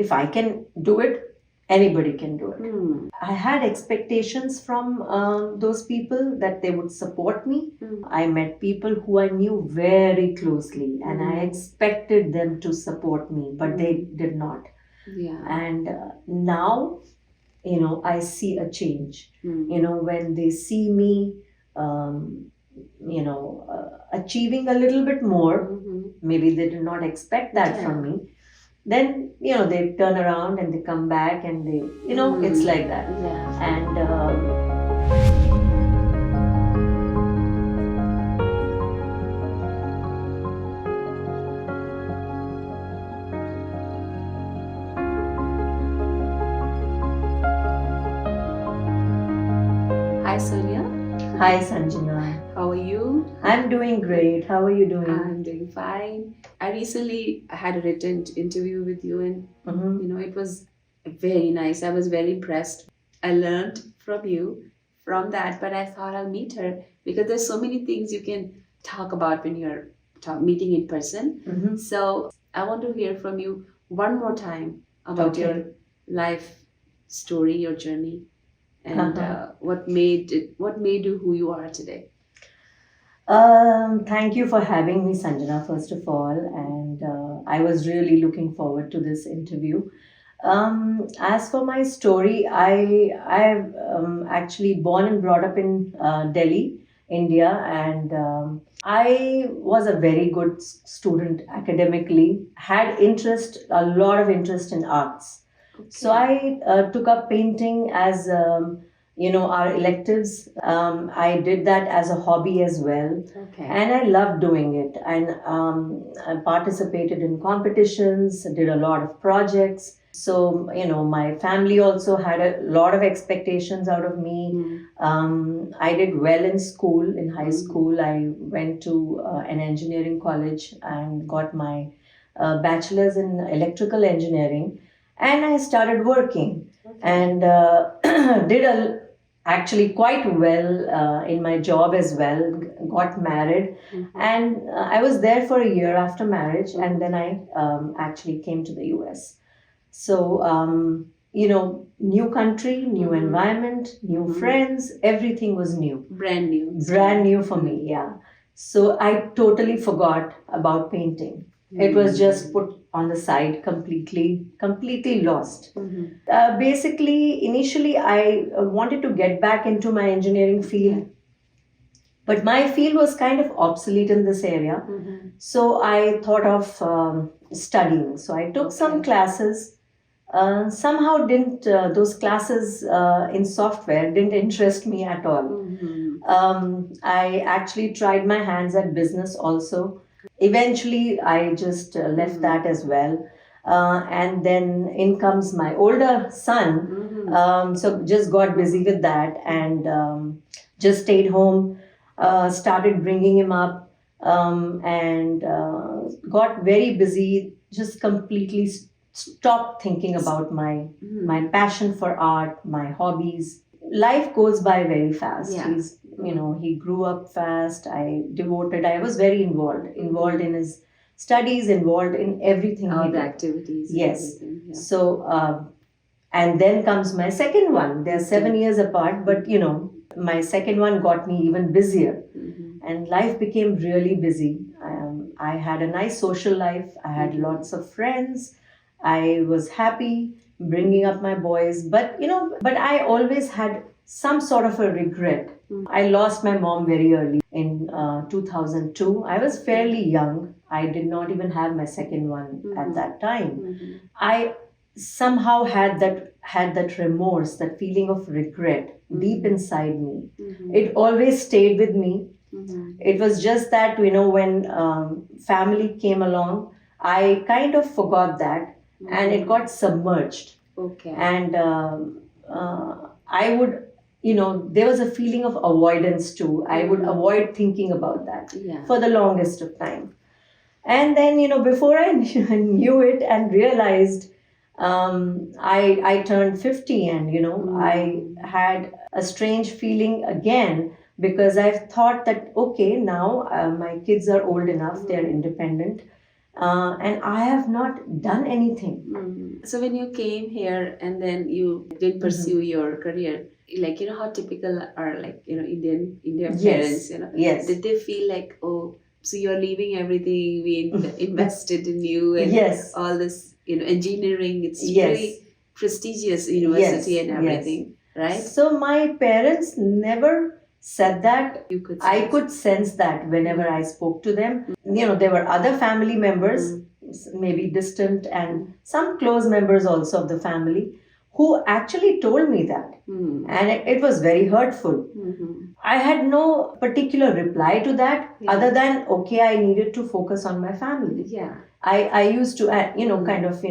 if I can do it, anybody can do it. Mm. I had expectations from those people that they would support me. Mm. I met people who I knew very closely, and I expected them to support me, but they did not. Yeah. And now, I see a change. When they see me, achieving a little bit more, maybe they did not expect that from me. Then they turn around and they come back and they it's like that. Yeah. And Hi Sonia, hi Sanjana, how are you? I'm doing great. How are you doing? I'm doing fine. I recently had a written interview with you, and Mhm. it was very nice. I was very impressed. I learned from you from that, but I thought I'll meet her because there's so many things you can talk about when you're meeting in person. Mhm. So I want to hear from you one more time about Okay. your life story, your journey, and what made you who you are today. Thank you for having me, Sanjana, first of all. And I was really looking forward to this interview. As for my story, I've actually born and brought up in Delhi, India, and I was a very good student academically. Had a lot of interest in arts. So I took up painting as our electives. I did that as a hobby as well, Okay. and I loved doing it. And I participated in competitions, did a lot of projects. So my family also had a lot of expectations out of me. I did well in school, in high school. I went to an engineering college and got my bachelor's in electrical engineering, and I started working and did actually quite well in my job as well. Got married, and I was there for a year after marriage, and then I actually came to the US. So new country, new environment, new friends, everything was new. Brand new. Brand new for me, yeah. So I totally forgot about painting. It was just put on the side, completely lost. Basically, initially, I wanted to get back into my engineering field, but my field was kind of obsolete in this area. So I thought of studying. So I took some classes. Somehow didn't those classes in software didn't interest me at all. I actually tried my hands at business also. Eventually, I just left that as well. And then in comes my older son. So just got busy with that and just stayed home, started bringing him up, and got very busy, just completely stopped thinking about my passion for art, my hobbies. Life goes by very fast. Yeah. He grew up fast. I was very involved in his studies, involved in everything All he the did. activities. and Yes. everything, yeah. So, and then comes my second one. They're 7 years apart, but my second one got me even busier. And life became really busy. I had a nice social life. I had lots of friends. I was happy bringing up my boys, but I always had some sort of a regret. I lost my mom very early in 2002. I was fairly young. I did not even have my second one at that time. I somehow had that remorse, that feeling of regret deep inside me. It always stayed with me. It was just that when family came along, I kind of forgot that, and it got submerged. Okay. And I would, there was a feeling of avoidance too. I would avoid thinking about that Yeah. for the longest of time. And then, before I knew it and realized, I turned 50, and, I had a strange feeling again, because I've thought that, okay, now my kids are old enough, they're independent. and I have not done anything. So when you came here and then you did pursue your career, like how typical are like Indian Yes, parents, yes, did they feel like, oh, so you're leaving everything we invested in you and yes, all this engineering, it's yes, pretty prestigious university yes, and yes. everything, right? So my parents never said that. You could I sense. could sense that whenever I spoke to them. There were other family members, maybe distant, and some close members also of the family, who actually told me that. And it was very hurtful. I had no particular reply to that other than, okay, I needed to focus on my family. Yeah. I used to, kind of,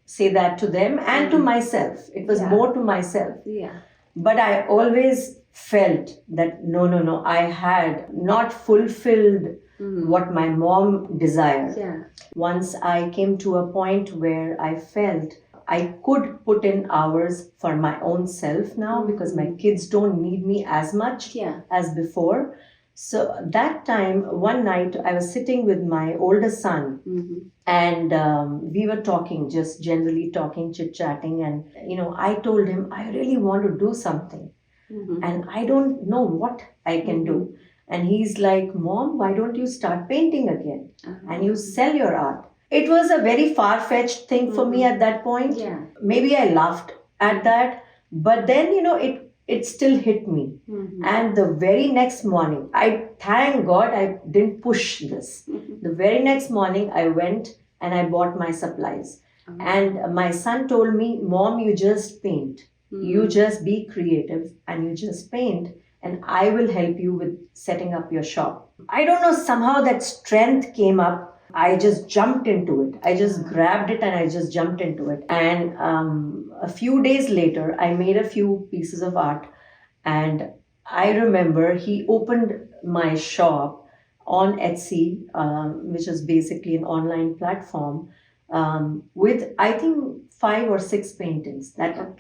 say that to them and to myself. It was more to myself. Yeah. But I always felt that no, I had not fulfilled what my mom desired. Yeah. Once I came to a point where I felt I could put in hours for my own self now because my kids don't need me as much as before. So that time, one night, I was sitting with my older son and we were talking, just generally talking, chit-chatting. And, I told him, I really want to do something. And I don't know what I can do. And he's like, Mom, why don't you start painting again? And you sell your art. It was a very far-fetched thing for me at that point. Yeah. Maybe I laughed at that. But then, it still hit me. And the very next morning, I thank God I didn't push this. The very next morning, I went and I bought my supplies. And my son told me, Mom, you just paint. You just be creative and you just paint, and I will help you with setting up your shop. I don't know, somehow that strength came up. I just jumped into it. I just grabbed it and I just jumped into it. And a few days later, I made a few pieces of art. And I remember he opened my shop on Etsy, which is basically an online platform, with, I think, 5 or 6 paintings.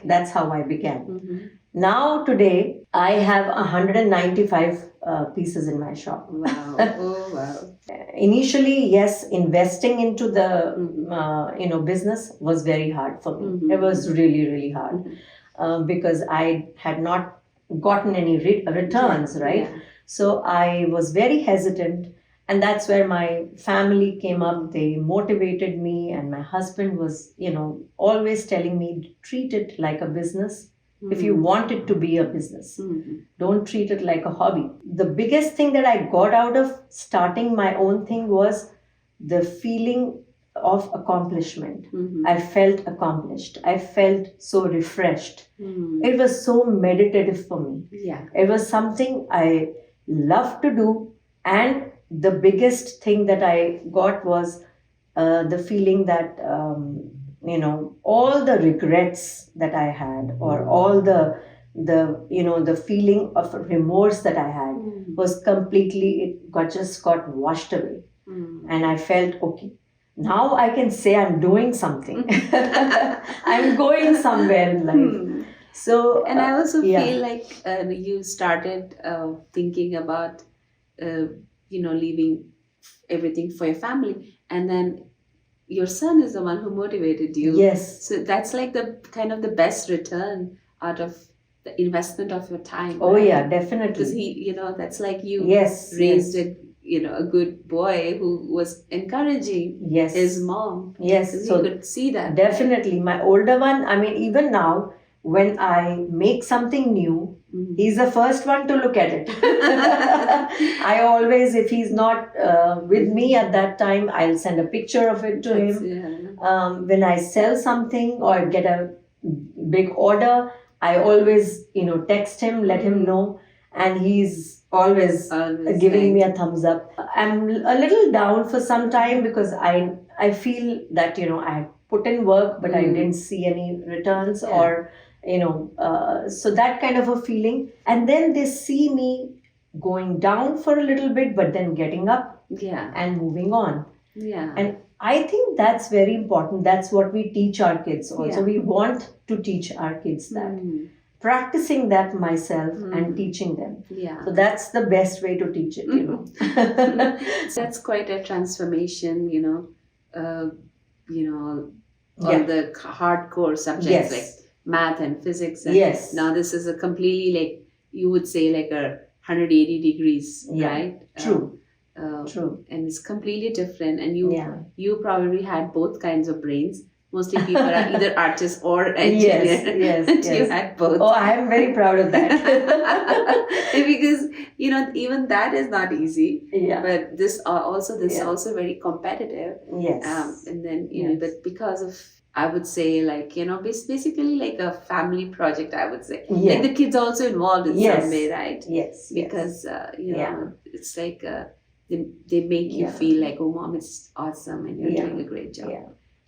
That's how I began. Now today I have 195 pieces in my shop. Wow. Oh, wow. Initially, yes, investing into the business was very hard for me. It was really, really hard because I had not gotten any returns, right? Yeah. So I was very hesitant. And that's where my family came up. They motivated me, and my husband was, always telling me, treat it like a business. If you want it to be a business, don't treat it like a hobby. The biggest thing that I got out of starting my own thing was the feeling of accomplishment. I felt accomplished. I felt so refreshed. It was so meditative for me. Yeah. It was something I loved to do, and the biggest thing that I got was the feeling that, all the regrets that I had, or all the feeling of remorse that I had was completely, just got washed away. And I felt, okay, now I can say I'm doing something. I'm going somewhere in life. So, and I also feel like you started thinking about leaving everything for your family, and then your son is the one who motivated you. Yes. So that's like the kind of the best return out of the investment of your time. Oh, right? yeah, definitely. Because he, that's like you raised a good boy who was encouraging his mom. Yes. So he could see that. Definitely. My older one, I mean, even now, when I make something new, he's the first one to look at it. I always, if he's not with me at that time, I'll send a picture of it to him. When I sell something or get a big order, I always, text him, let him know, and he's always giving me a thumbs up. I'm a little down for some time because I feel that, I put in work, but I didn't see any returns or so that kind of a feeling. And then they see me going down for a little bit, but then getting up and moving on. Yeah. And I think that's very important. That's what we teach our kids also. We want to teach our kids that. Practicing that myself and teaching them. Yeah. So that's the best way to teach it, That's quite a transformation, uh, you know, all Yeah. the hardcore subjects like Yes. math and physics, and Yes. now this is a completely, like, you would say, like a 180 degrees, Yeah. right? True. Uh, True. and it's completely different, and Yeah. you probably had both kinds of brains. Mostly people are either artists or Yes. engineer. Yes. And you Yes. had both. Oh, I am very proud of that. Because even that is not easy. Yeah. But this Yeah. also very competitive. Yes. And then Yes. but because of, I would say, like, basically like a family project, I would say. Yeah. Like the kids also involved in Yes. some way, right? Yes. Because Yeah. it's like they make you Yeah. feel like, oh, mom, it's awesome and you're Yeah. doing a great job. Yeah.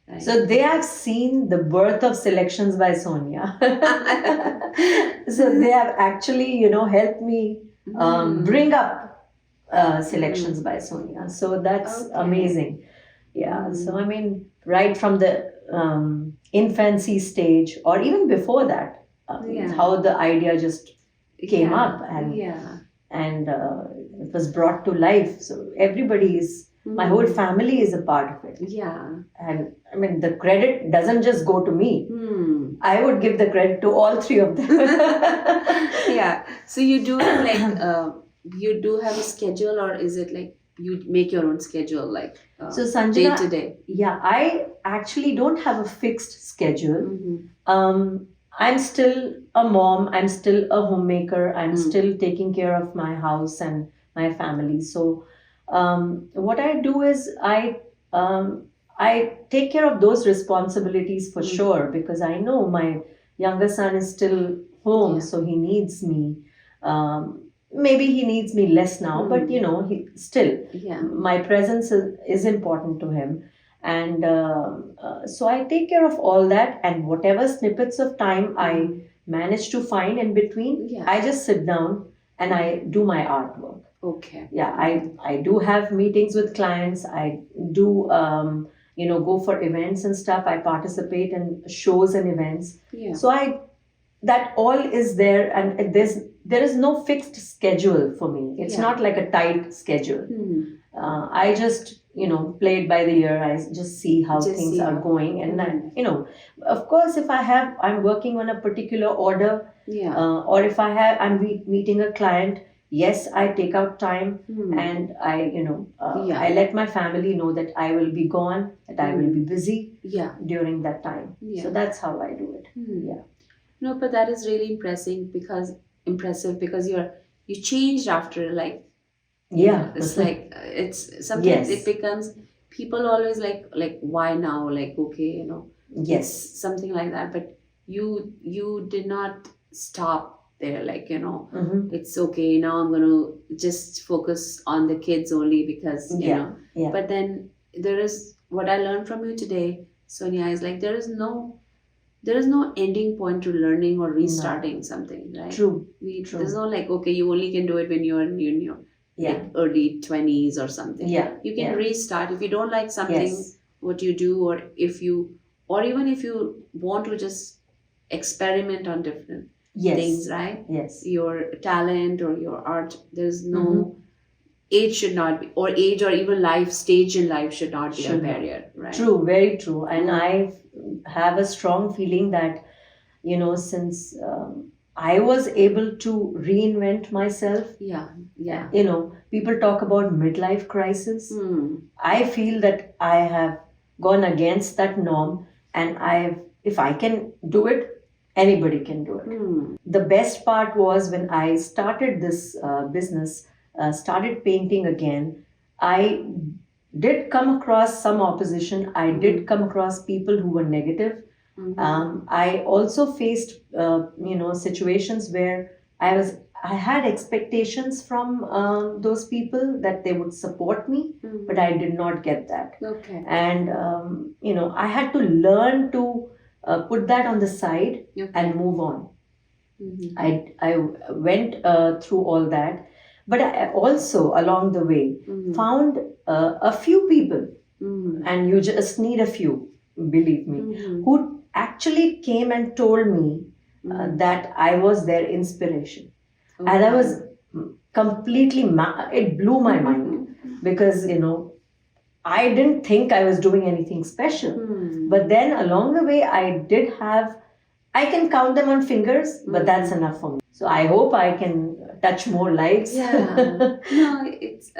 Right? So they have seen the birth of selections by Sonia. So they have actually, helped me bring up selections by Sonia. So that's Okay. amazing. Yeah. Mm. So I mean, right from the infancy stage, or even before that, Yeah. how the idea just came Yeah. up and Yeah. it was brought to life. So everybody is. My whole family is a part of it. Yeah. And I mean, the credit doesn't just go to me. I would give the credit to all three of them. Yeah. So you do have you do have a schedule, or is it like you make your own schedule, like So day Sanjana, to day? yeah, I actually don't have a fixed schedule. Mm-hmm. I'm still a mom. I'm still a homemaker. I'm Mm. still taking care of my house and my family. So what I do is I take care of those responsibilities for Mm. sure, because I know my younger son is still home, Yeah. so he needs me. Maybe he needs me less now, but Mm. he still, Yeah. my presence is important to him. And so I take care of all that, and whatever snippets of time I manage to find in between, Yeah. I just sit down and I do my artwork. Okay. Yeah, I do have meetings with clients. I do go for events and stuff. I participate in shows and events. Yeah. So that all is there, and there is no fixed schedule for me. It's Yeah. not like a tight schedule. I just play it by the ear. I just see how Just things see are how- going, and then of course, if I'm working on a particular order, Yeah. or if I'm meeting a client, yes, I take out time, Hmm. and Yeah. I let my family know that I will be gone, that I will be busy Yeah. during that time. Yeah. So that's how I do it. Yeah. No, but that is really impressive because you changed after, like, Yeah. it's like it's sometimes Yes. it becomes, people always like why now, like, okay, Yes. something like that, but you did not stop there, like, Mhm. it's okay, now I'm gonna just focus on the kids only because Yeah. Yeah. but then there is what I learned from you today, Sonia, is like there is no ending point to learning or restarting something, right? True. There's no like, okay, you only can do it when you're in your Yeah. like early 20s or something. Yeah. You can Yeah. restart if you don't like something, Yes. what you do, or even if you want to just experiment on different Yes. things, right? Yes. Your talent or your art, there's no Mhm. age should not be, or age or even life stage in life should not be a Should not. barrier, right? True, very true. And I have a strong feeling that, since I was able to reinvent myself, Yeah. Yeah. people talk about midlife crisis. Hmm. I feel that I have gone against that norm, and if I can do it, anybody can do it. Hmm. The best part was when I started this business, started painting again, I did come across some opposition. I did come across people who were negative. Mhm. I also faced, situations where I had expectations from those people that they would support me, Mhm. but I did not get that. Okay. And, I had to learn to put that on the side Okay. and move on. Mhm. I went through all that, but I also along the way Mhm. found a few people, Mhm. and you just need a few, believe me, Mhm. who actually came and told me Mhm. that I was their inspiration. And I was completely, it blew my mind, because, I didn't think I was doing anything special. But then along the way, I can count them on fingers, but that's enough for me. So I hope I can touch more lives. Yeah. No, it's.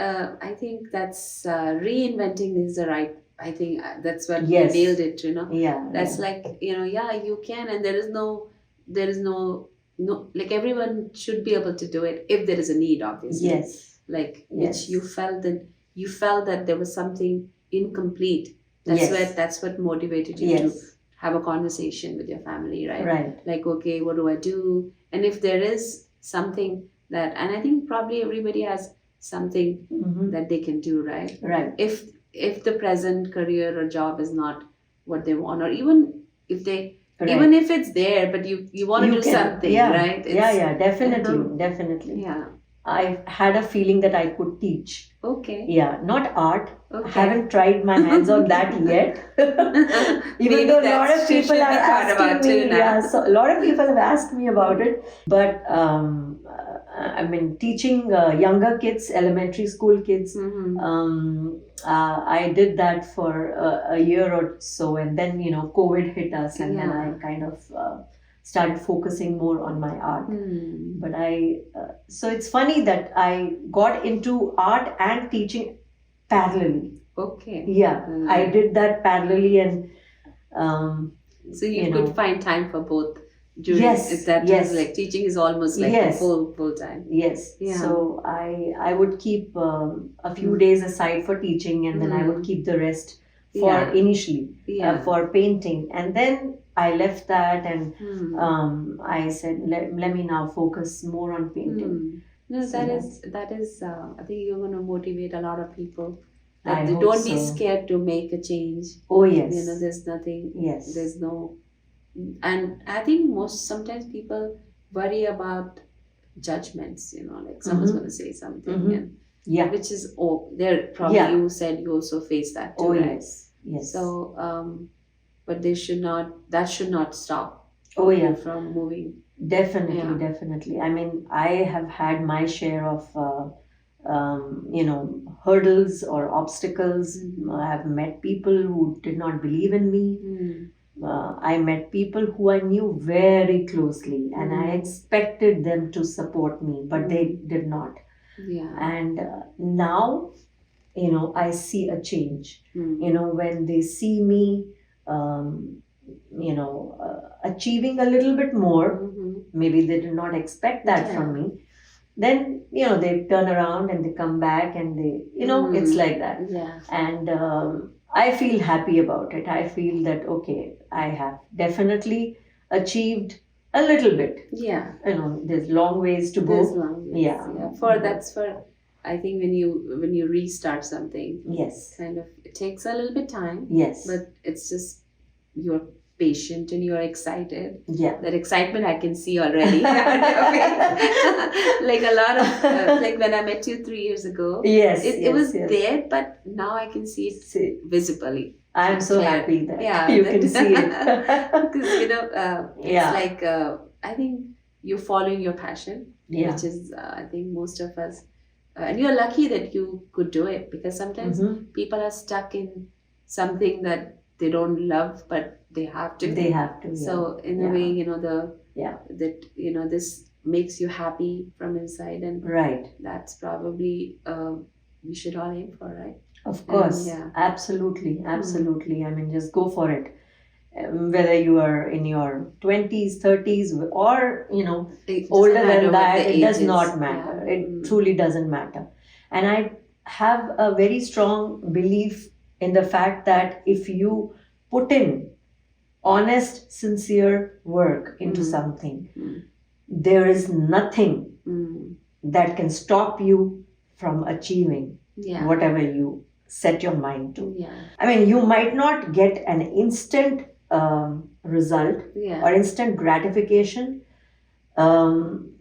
I think that's reinventing is the right. I think that's what Yes. you nailed it. You know. Yeah. That's yeah. like, yeah, you can, and there is no, like everyone should be able to do it if there is a need, obviously. Yes. Like Yes. which you felt that there was something incomplete. Yes. That's what motivated you to Yes. have a conversation with your family, right? Right. Like, okay, what do I do? And if there is something that, and I think probably everybody has something Mhm. that they can do, right? Right. If the present career or job is not what they want, or even if they Right. even if it's there, but you want to You do can- something, yeah. right? Yeah. Definitely. Uh-huh. Definitely. Yeah. I had a feeling that I could teach. Okay. Yeah, not art. Okay. I haven't tried my hands on that yet. Maybe Even though a lot that's- of should people be are thought about asking me, too now. yeah, so a lot of people have asked me about it. But I mean, teaching younger kids, elementary school kids, Mhm. I did that for a year or so, and then COVID hit us, and then I Yeah. kind of started focusing more on my art. But so it's funny that I got into art and teaching parallelly. Okay. Yeah, I did that parallelly, and So you you could know. find time for both. During, Yes, if that yes. was like teaching is almost like Yes. full time. yes. Yeah. So I would keep a few Mm. days aside for teaching, and then I would keep the rest for Yeah. initially Yeah. for painting, and then I left that, and Hmm. I said let me now focus more on painting. No, So that is. I think you're going to motivate a lot of people. I That they hope don't be so. scared to make a change. Oh yes. There's nothing. Yes. There's no, and I think sometimes people worry about judgments. Like someone's Mhm. going to say something, Mhm. and Yeah. which is there. Probably Yeah. you said you also face that too, Oh right? yes. Yes. So, but that should not stop Oh yeah. you from moving. Definitely, Yeah. definitely. I mean, I have had my share of, hurdles or obstacles. Mhm. I have met people who did not believe in me. Mm. I met people who I knew very closely, and I Mm. expected them to support me, but they did not. Yeah. And now, I see a change. Mm. When they see me, achieving a little bit more, Mhm. maybe they did not expect that from me, then they turn around and they come back, and they it's like that. Yeah. And I feel happy about it. I feel that okay, I have definitely achieved a little bit. Yeah. There's long ways to There's go. long ways. Yeah. That's for. I think when you restart something, Yes. kind of it takes a little bit time, Yes. but it's just you're patient and you're excited. Yeah. That excitement I can see already. Like a lot of like when I met you 3 years ago. Yes. It was yes. there, but now I can see it See, visibly. I'm so Clear. happy that Yeah, you that- can see it. Because it's Yeah. like I think you're following your passion, Yeah. which is I think most of us, and you're lucky that you could do it, because sometimes Mhm. people are stuck in something that they don't love, but they have to. They have to. Yeah. So in a Yeah. way, Yeah. that this makes you happy from inside, and Right. that's probably we should all aim for, right? Of course. yeah. Absolutely. Absolutely. I mean, just go for it. Whether you are in your 20s, 30s, or, It doesn't older matter than what that, the it does age is. not matter. Yeah. It truly doesn't matter. And I have a very strong belief in the fact that if you put in honest, sincere work into something, there is nothing Mm. that can stop you from achieving Yeah. whatever you set your mind to. Yeah. I mean, you might not get an instant result Yeah. or instant gratification, um,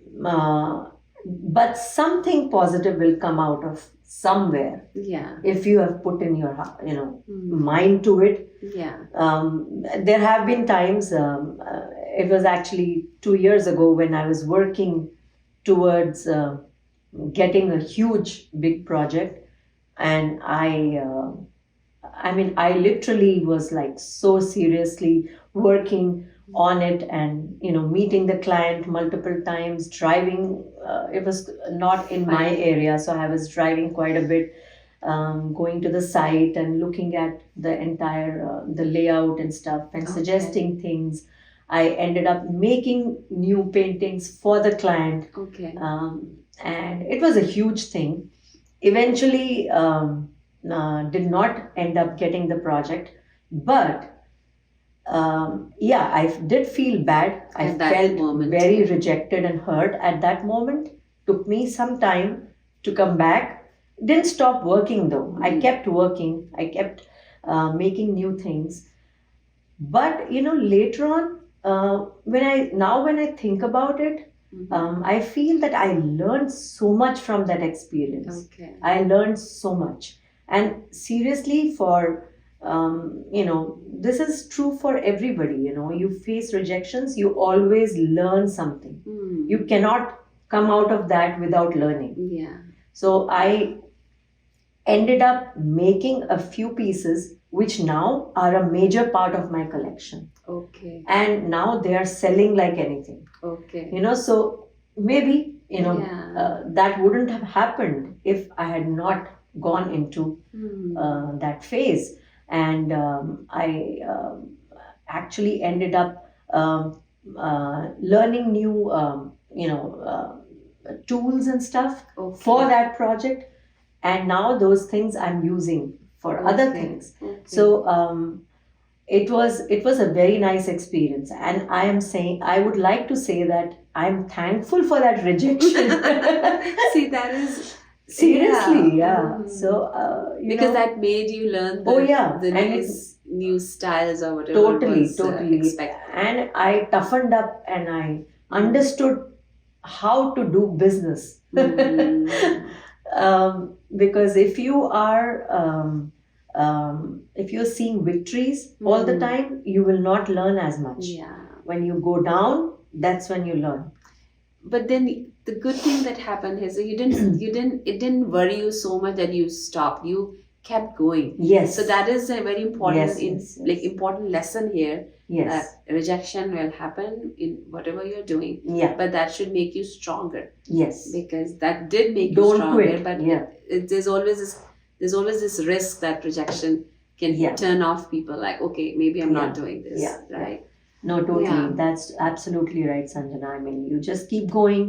but something positive will come out of somewhere Yeah. if you have put in your Mm. mind to it. Yeah. There have been times, it was actually 2 years ago when I was working towards getting a huge, big project, and I I mean, I literally was like so seriously working on it, and meeting the client multiple times, driving. It was not in my Fine. area, so I was driving quite a bit, going to the site and looking at the entire the layout and stuff, and Okay. suggesting things. I ended up making new paintings for the client, Okay. and it was a huge thing. Eventually, did not end up getting the project, but yeah, I did feel bad. I At that felt moment. very rejected and hurt at that moment. Took me some time to come back. Didn't stop working though. I kept working. I kept making new things. But later on, when I think about it, I feel that I learned so much from that experience. Okay. I learned so much. And seriously, for, this is true for everybody. You face rejections, you always learn something. You cannot come out of that without learning. Yeah. So I ended up making a few pieces which now are a major part of my collection. Okay. And now they are selling like anything. Okay. So maybe Yeah. that wouldn't have happened if I had not gone into that phase. And I actually ended up learning new tools and stuff Okay. for that project, and now those things I'm using for other Okay. things. Okay. So it was a very nice experience, and I would like to say that I'm thankful for that rejection. See, that is Seriously, yeah. Mhm. So because that made you learn the, Oh, yeah. the And new styles or whatever totally, was totally. expected. And I toughened up, and I understood how to do business. Mm. Because if you're seeing victories all the time, you will not learn as much. Yeah. When you go down, that's when you learn. But then the good thing that happened is that it didn't worry you so much that you stopped. You kept going. Yes. So that is a very important Yes. important lesson here. Yes. Rejection will happen in whatever you're doing, Yeah. but that should make you stronger, Yes. because that did make you Don't stronger. quit. But Yeah. there's always this risk that rejection can Yeah. turn off people. Like, okay, maybe I'm not Yeah. doing this, Yeah. right? No, totally. Yeah. That's absolutely right, Sanjana. I mean, you just keep going,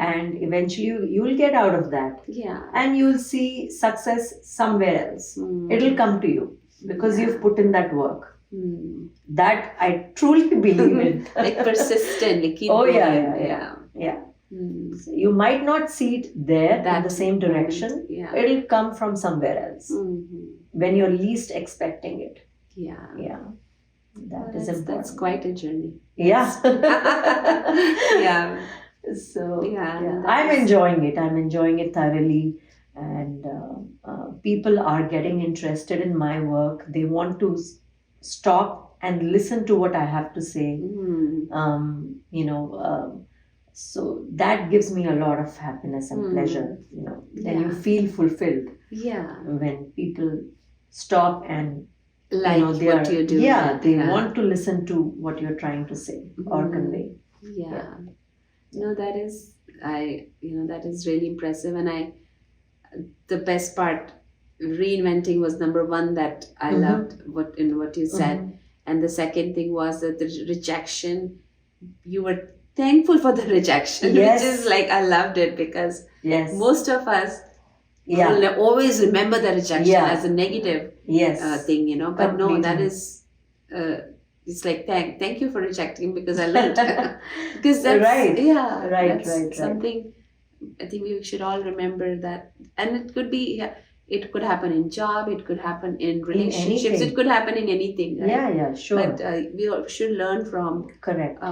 and eventually you'll get out of that, Yeah. and you'll see success somewhere else. It'll come to you because Yeah. you've put in that work. That I truly believe in. Like persistently keep Oh, going. yeah. Yeah. So you might not see it there in the same direction. moment, yeah. It'll come from somewhere else when you're least expecting it. Yeah. Yeah. That is That's important. quite a journey. Yeah. Yeah. So Yeah, that I'm is- enjoying it. I'm enjoying it thoroughly, and people are getting interested in my work. They want to stop and listen to what I have to say. So that gives me a lot of happiness and pleasure. Then you Yeah. feel fulfilled Yeah. when people stop and Like they what are, you're doing. yeah, they want to listen to what you're trying to say or convey. Yeah. No, that is that is really impressive, and the best part, reinventing was number one that I loved what you said, and the second thing was that the rejection, you were thankful for the rejection, Yes. which is like, I loved it, because Yes. most of us Yeah. will always remember the rejection Yeah. as a negative Yes. thing, but no, that Completely. is it's like thank you for rejecting, because I learned. Because that's Right. yeah, Right, that's right. something I think we should all remember that. And it could be, it could happen in job, it could happen in relationships, anything. it could happen in anything, right? Yeah, sure. But we all should learn from Correct.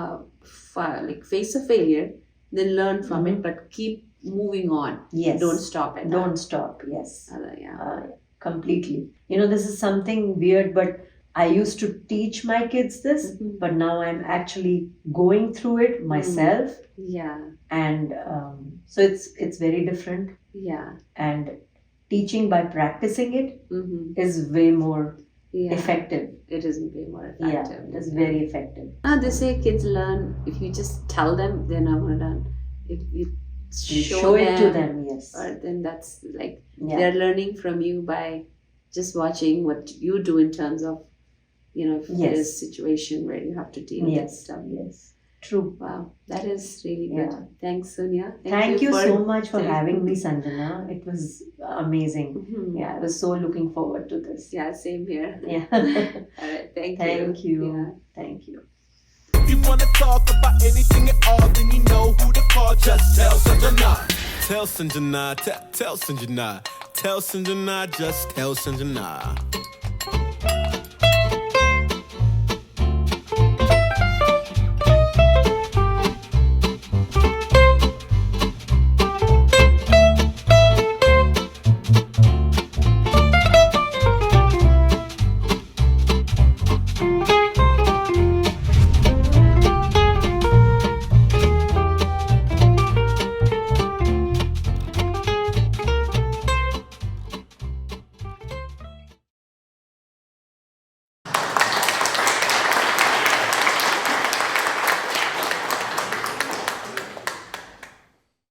like face a failure, then learn from it, but keep moving on. Yes. Don't stop at Don't stop. Yes. that. Yeah. Completely. This is something weird, but I used to teach my kids this, but now I'm actually going through it myself, Yeah. and so it's very different. Yeah. And teaching by practicing it Mm-hmm. is way more Yeah. effective. It is way more Yeah, effective. it is very effective. Now they say kids learn if you just tell them, they're not going to learn. If you You show it to them, yes. or then that's like Yeah. they're learning from you by just watching what you do in terms of, if there's a Yes. situation where you have to deal with Yes. stuff. Yes. True. Wow, that is really good. Yeah. Thanks, Sonia. Thank you for- so much for having me, Sanjana. It was amazing. Mhm. Yeah, I was so looking forward to this. Yeah, same here. Yeah. All right, thank you. Thank you. Yeah. Thank you. If you wanna talk about anything at all, then you know who to call. Just tell Sanjana. Tell Sanjana, tell Sanjana. Tell Sanjana, just tell Sanjana.